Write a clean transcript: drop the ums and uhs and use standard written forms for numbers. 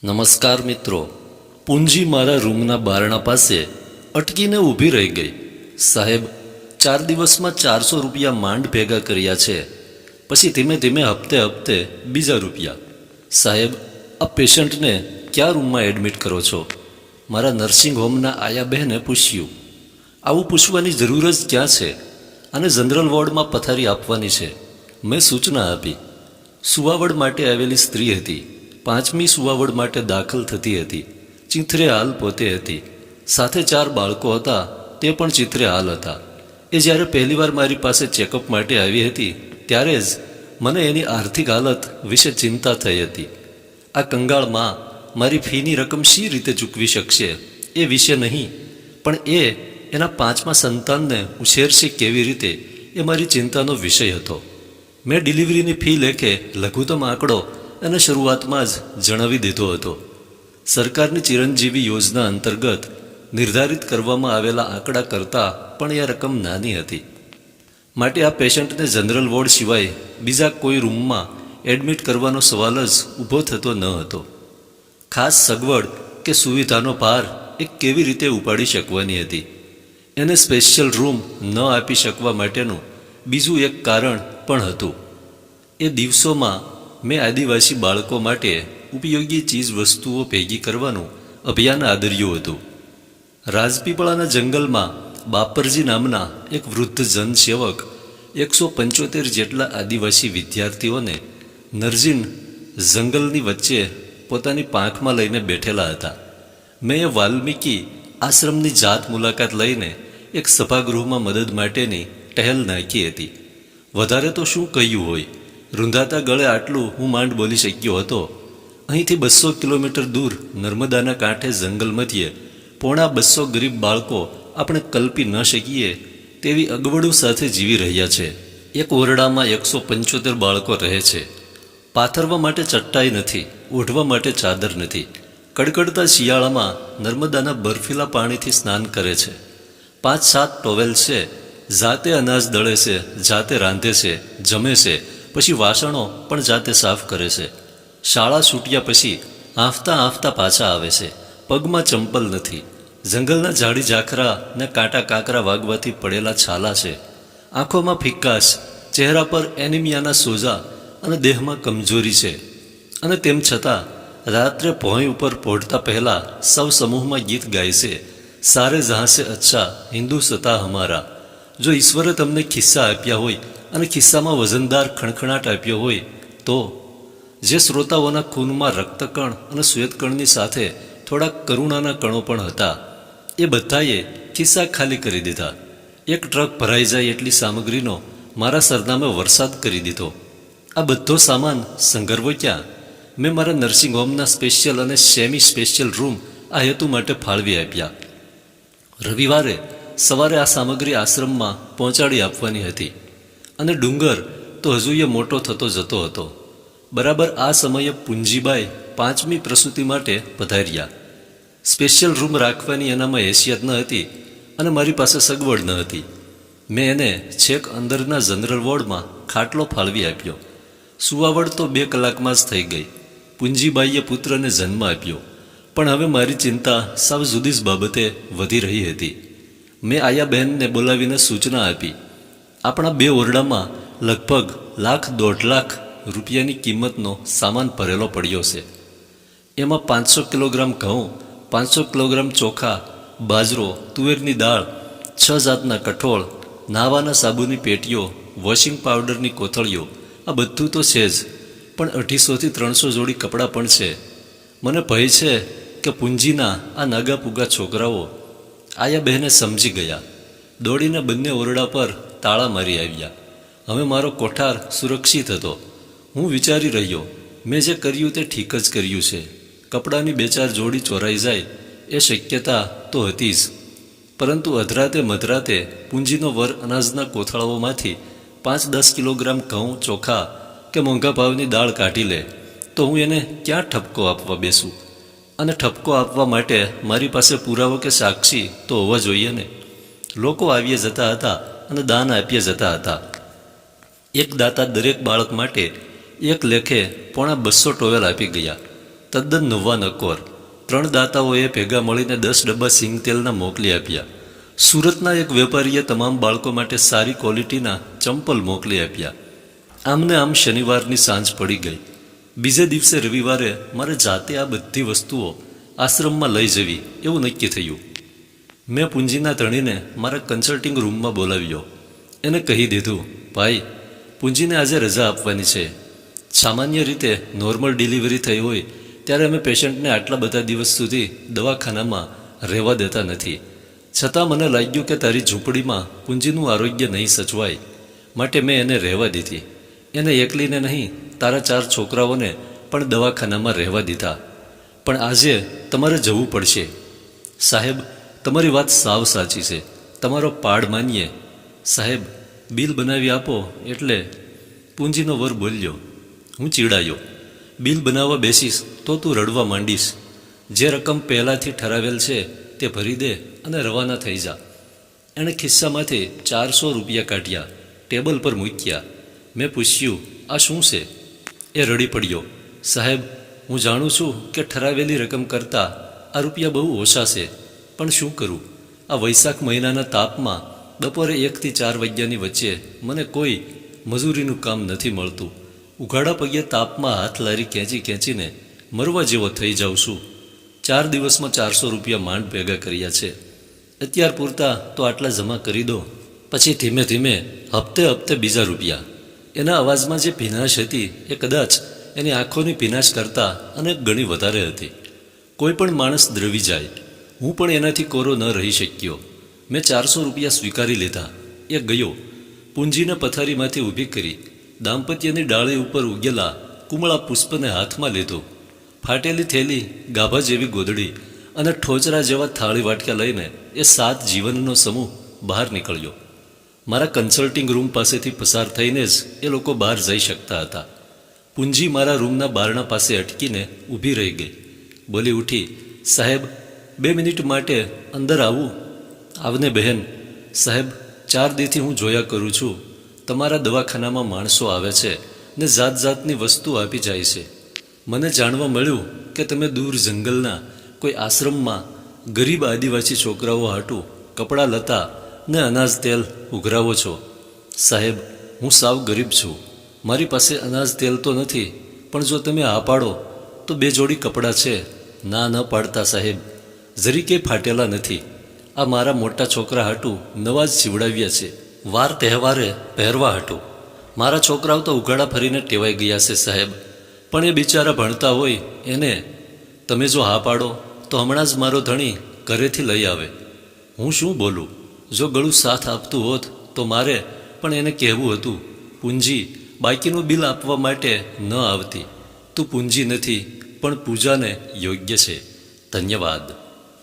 નમસ્કાર મિત્રો, પૂંજી મારા રૂમના બારણા પાસે અટકીને ઊભી રહી ગઈ. સાહેબ, 4 દિવસમાં 400 રૂપિયા માંડ ભેગા કર્યા છે. પછી ધીમે ધીમે હપ્તે હપ્તે બીજા રૂપિયા. સાહેબ, આ પેશન્ટને કયા રૂમમાં એડમિટ કરો છો? મારા નર્સિંગ હોમના આયા બહેને પૂછ્યું. આવું પૂછવાની જરૂર જ ક્યાં છે? અને જનરલ વોર્ડમાં પથારી આપવાની છે. મેં સૂચના આપી. સુવાવડ માટે આવેલી સ્ત્રી હતી. 5મી સુવાવડ માટે દાખલ થતી હતી. ચીંથરે હાલ પોતે હતી. સાથે 4 બાળકો હતા, તે પણ ચીંથરે હાલ હતા. એ જ્યારે પહેલીવાર મારી પાસે ચેકઅપ માટે આવી હતી ત્યારે જ મને એની આર્થિક હાલત વિશે ચિંતા થઈ હતી. આ કંગાળ માં મારી ફીની રકમ શી રીતે ચૂકવી શકશે એ વિશે નહીં, પણ એના 5મા સંતાનને ઉછેરશે કેવી રીતે એ મારી ચિંતાનો વિષય હતો. મેં ડિલિવરીની ફી લેખે લઘુત્તમ આંકડો એને શરૂઆતમાં જ જણાવી દીધો હતો. સરકારની ચિરંજીવી યોજના અંતર્ગત નિર્ધારિત કરવામાં આવેલા આંકડા કરતાં પણ એ રકમ નાની હતી. માટે આ પેશન્ટને જનરલ વોર્ડ સિવાય બીજા કોઈ રૂમમાં એડમિટ કરવાનો સવાલ જ ઊભો થતો ન હતો. ખાસ સગવડ કે સુવિધાનો ભાર એ કેવી રીતે ઉપાડી શકવાની હતી? એને સ્પેશિયલ રૂમ ન આપી શકવા માટેનું બીજું એક કારણ પણ હતું. એ દિવસોમાં મેં આદિવાસી બાળકો માટે ઉપયોગી ચીજ વસ્તુઓ ભેગી કરવાનું અભિયાન આદર્યું હતું. રાજપીપળાના જંગલમાં બાપરજી નામના એક વૃદ્ધ જનસેવક 175 જેટલા આદિવાસી વિદ્યાર્થીઓને નર્જીન જંગલની વચ્ચે પોતાની પાંખમાં લઈને બેઠેલા હતા. મેં એ વાલ્મીકી આશ્રમની જાત મુલાકાત લઈને એક સભાગૃહમાં મદદ માટેની ટહેલ નાખી હતી. વધારે તો શું કહ્યું હોય, રૂંધાતા ગળે આટલું હું માંડ બોલી શક્યો હતો. અહીંથી 200 કિલોમીટર દૂર નર્મદાના કાંઠે જંગલ મધ્યે પોણા 200 ગરીબ બાળકો આપણે કલ્પી ન શકીએ તેવી અગવડો સાથે જીવી રહ્યા છે. એક ઓરડામાં 175 બાળકો રહે છે. પાથરવા માટે ચટ્ટાઈ નથી, ઓઢવા માટે ચાદર નથી. કડકડતા શિયાળામાં નર્મદાના બરફીલા પાણીથી સ્નાન કરે છે. 5-7 ટોવેલ છે. જાતે અનાજ દળે છે, જાતે રાંધે છે, જમે છે, પછી વાસણો પણ જાતે સાફ કરે છે. શાળા છૂટ્યા પછી આંફતા આંફતા પાછા આવે છે. પગમાં ચંપલ નથી. જંગલના ઝાડી ઝાખરા ને કાંટા કાંકરા વાગવાથી પડેલા છાલા છે. આંખોમાં ફિક્કાશ, ચહેરા પર એનિમિયાના સોજા અને દેહમાં કમજોરી છે. અને તેમ છતાં રાત્રે ભોંય ઉપર પહોંચતા પહેલાં સૌ સમૂહમાં ગીત ગાય છે, સારે જહાં સે અચ્છા હિન્દુસ્તા હમારા. જો ઈશ્વરે તમને ખિસ્સા આપ્યા હોય અને ખિસ્સામાં વજનદાર ખણખણાટ આપ્યો હોય તો જે શ્રોતાઓના ખૂનમાં રક્તકણ અને શ્વેતકણની સાથે થોડા કરુણાના કણો પણ હતા, એ બધાએ ખિસ્સા ખાલી કરી દીધા. એક ટ્રક ભરાઈ જાય એટલી સામગ્રીનો મારા સરનામે વરસાદ કરી દીધો. આ બધો સામાન સંઘરવો ક્યાં? મેં મારા નર્સિંગ હોમના સ્પેશિયલ અને સેમી સ્પેશિયલ રૂમ આ હેતુ માટે ફાળવી આપ્યા. રવિવારે સવારે આ સામગ્રી આશ્રમમાં પહોંચાડી આપવાની હતી અને ડુંગર તો હજુ એ મોટો થતો જતો હતો. બરાબર આ સમયે પૂંજીબાઈ 5મી પ્રસૂતિ માટે પધાર્યા. સ્પેશિયલ રૂમ રાખવાની એનામાં હેસિયત ન હતી અને મારી પાસે સગવડ ન હતી. મેં એને છેક અંદરના જનરલ વોર્ડમાં ખાટલો ફાળવી આપ્યો. સુવાવડ તો 2 કલાકમાં જ થઈ ગઈ. પૂંજીબાઈએ પુત્રને જન્મ આપ્યો. પણ હવે મારી ચિંતા સાવ જુદી જ બાબતે વધી રહી હતી. મેં આયા બહેનને બોલાવીને સૂચના આપી. આપણા 2 ઓરડામાં લગભગ 1,00,000-1.5 લાખ રૂપિયાની કિંમતનો સામાન ભરેલો પડ્યો છે. એમાં 500 કિલોગ્રામ ઘઉં, 500 કિલોગ્રામ ચોખા, બાજરો, તુવેરની દાળ, 6 જાતના કઠોળ, નાહવાના સાબુની પેટીઓ, વોશિંગ પાવડરની કોથળીઓ, આ બધું તો છે જ, પણ 250થી 300 જોડી કપડાં પણ છે. મને ભય છે કે પૂંજીના આ નાગા પૂગા છોકરાઓ આયા બહેને સમજી ગયા. દોડીને બંને ઓરડા પર તાળા મારી આવ્યા. હવે મારો કોઠાર સુરક્ષિત હતો. હું વિચારી રહ્યો, મેં જે કર્યું તે ઠીક જ કર્યું છે. કપડાની 2-4 જોડી ચોરાઈ જાય એ શક્યતા તો હતી જ, પરંતુ અધરાતે મધરાતે પૂંજીનો વર અનાજના કોથળાઓમાંથી 5-10 કિલોગ્રામ ઘઉં, ચોખા કે મોંઘા ભાવની દાળ કાઢી લે તો હું એને ક્યાં ઠપકો આપવા બેસું? અને ઠપકો આપવા માટે મારી પાસે પુરાવો કે સાક્ષી તો હોવા જોઈએ ને. લોકો આવીએ જતા હતા અને દાન આપીએ જતા હતા. એક દાતા દરેક બાળક માટે 1 લેખે પોણા 200 ટોવેલ આપી ગયા. તદ્દન નવા નકોર. 3 દાતાઓએ ભેગા મળીને 10 ડબ્બા સિંગ તેલના મોકલી આપ્યા. સુરતના એક વેપારીએ તમામ બાળકો માટે સારી ક્વોલિટીના ચંપલ મોકલી આપ્યા. આમને આમ શનિવારની સાંજ પડી ગઈ. બીજે દિવસે રવિવારે મારે જાતે આ બધી વસ્તુઓ આશ્રમમાં લઈ જવી એવું નક્કી થયું. મેં પૂંજીના ધણીને મારા કન્સલ્ટિંગ રૂમમાં બોલાવ્યો. એને કહી દીધું, ભાઈ, પૂંજીને આજે રજા આપવાની છે. સામાન્ય રીતે નોર્મલ ડિલિવરી થઈ હોય ત્યારે અમે પેશન્ટને આટલા બધા દિવસ સુધી દવાખાનામાં રહેવા દેતા નથી. છતાં મને લાગ્યું કે તારી ઝૂંપડીમાં પૂંજીનું આરોગ્ય નહીં સચવાય, માટે મેં એને રહેવા દીધી. એને એકલીને નહીં, તારા 4 છોકરાઓને પણ દવાખાનામાં રહેવા દીધા. પણ આજે તમારે જવું પડશે. સાહેબ, તમારી વાત સાવ સાચી છે. તમારો પાડ માનીએ. સાહેબ, બિલ બનાવી આપો. એટલે પૂંજીનો વર બોલ્યો. હું ચીડાયો. બિલ બનાવવા બેસીશ તો તું રડવા માંડીશ. જે રકમ પહેલાંથી ઠરાવેલ છે તે ભરી દે અને રવાના થઈ જા. એણે ખિસ્સામાંથી 400 રૂપિયા કાઢ્યા, ટેબલ પર મૂક્યા. મેં પૂછ્યું, આ શું છે? એ રડી પડ્યો. સાહેબ, હું જાણું છું કે ઠરાવેલી રકમ કરતાં આ રૂપિયા બહુ ઓછા છે, પણ શું કરું? આ વૈશાખ મહિનાના તાપમાં બપોરે 1 થી 4 વાગ્યાની વચ્ચે મને કોઈ મજૂરીનું કામ નથી મળતું. ઉઘાડા પગે તાપમાં હાથ લારી ખેંચીને મરવા જેવો થઈ જાઉં છું. 4 દિવસમાં 400 રૂપિયા માંડ ભેગા કર્યા છે. અત્યાર પૂરતા તો આટલા જમા કરી દો, પછી ધીમે ધીમે હપ્તે બીજા રૂપિયા. એના અવાજમાં જે ભીનાશ હતી એ કદાચ એની આંખોની ભીનાશ કરતાં અનેક ગણી વધારે હતી. કોઈ પણ માણસ દ્રવી જાય. હું પણ એનાથી કોરો ન રહી શક્યો. મેં 400 રૂપિયા સ્વીકારી લીધા. એ ગયો. પૂંજીને પથારીમાંથી ઊભી કરી દાંપત્યની ડાળી ઉપર ઉગેલા કુમળા પુષ્પને હાથમાં લીધું. ફાટેલી થેલી, ગાભા જેવી ગોદડી અને ઠોચરા જેવા થાળી વાટક્યા લઈને એ 7 જીવનનો સમૂહ બહાર નીકળ્યો. મારા કન્સલ્ટિંગ રૂમ પાસેથી પસાર થઈને જ એ લોકો બહાર જઈ શકતા હતા. પૂંજી મારા રૂમના બારણા પાસે અટકીને ઊભી રહી ગઈ. બોલી ઉઠી, સાહેબ, 2 મિનિટ માટે અંદર આવું? આવને બહેન. સાહેબ, 4 દીથી હું જોયા કરું છું. તમારા દવાખાનામાં માણસો આવે છે ને જાત જાતની વસ્તુ આપી જાય છે. મને જાણવા મળ્યું કે તમે દૂર જંગલના કોઈ આશ્રમમાં ગરીબ આદિવાસી છોકરાઓ હાટું કપડાં લતા ને અનાજ તેલ ઉઘરાવો છો. સાહેબ, હું સાવ ગરીબ છું. મારી પાસે અનાજ તેલ તો નથી, પણ જો તમે આ પાડો તો 2 જોડી કપડાં છે. ના ન પાડતા સાહેબ. જરીકે ફાટેલા નથી. આ મારા મોટા છોકરા હાટું નવા જ સીવડાવ્યા છે, વાર તહેવારે પહેરવા હાટું. મારા છોકરાઓ તો ઉઘાડા ફરીને ટેવાઈ ગયા છે સાહેબ. પણ એ બિચારા ભણતા હોય એને તમે જો હા પાડો તો હમણાં જ મારો ધણી ઘરેથી લઈ આવે. હું શું બોલું? જો ગળું સાથ આપતું હોત તો મારે પણ એને કહેવું હતું, પૂંજી બાકીનું બિલ આપવા માટે ન આવતી. તું પૂંજી નથી, પણ પૂજાને યોગ્ય છે. ધન્યવાદ.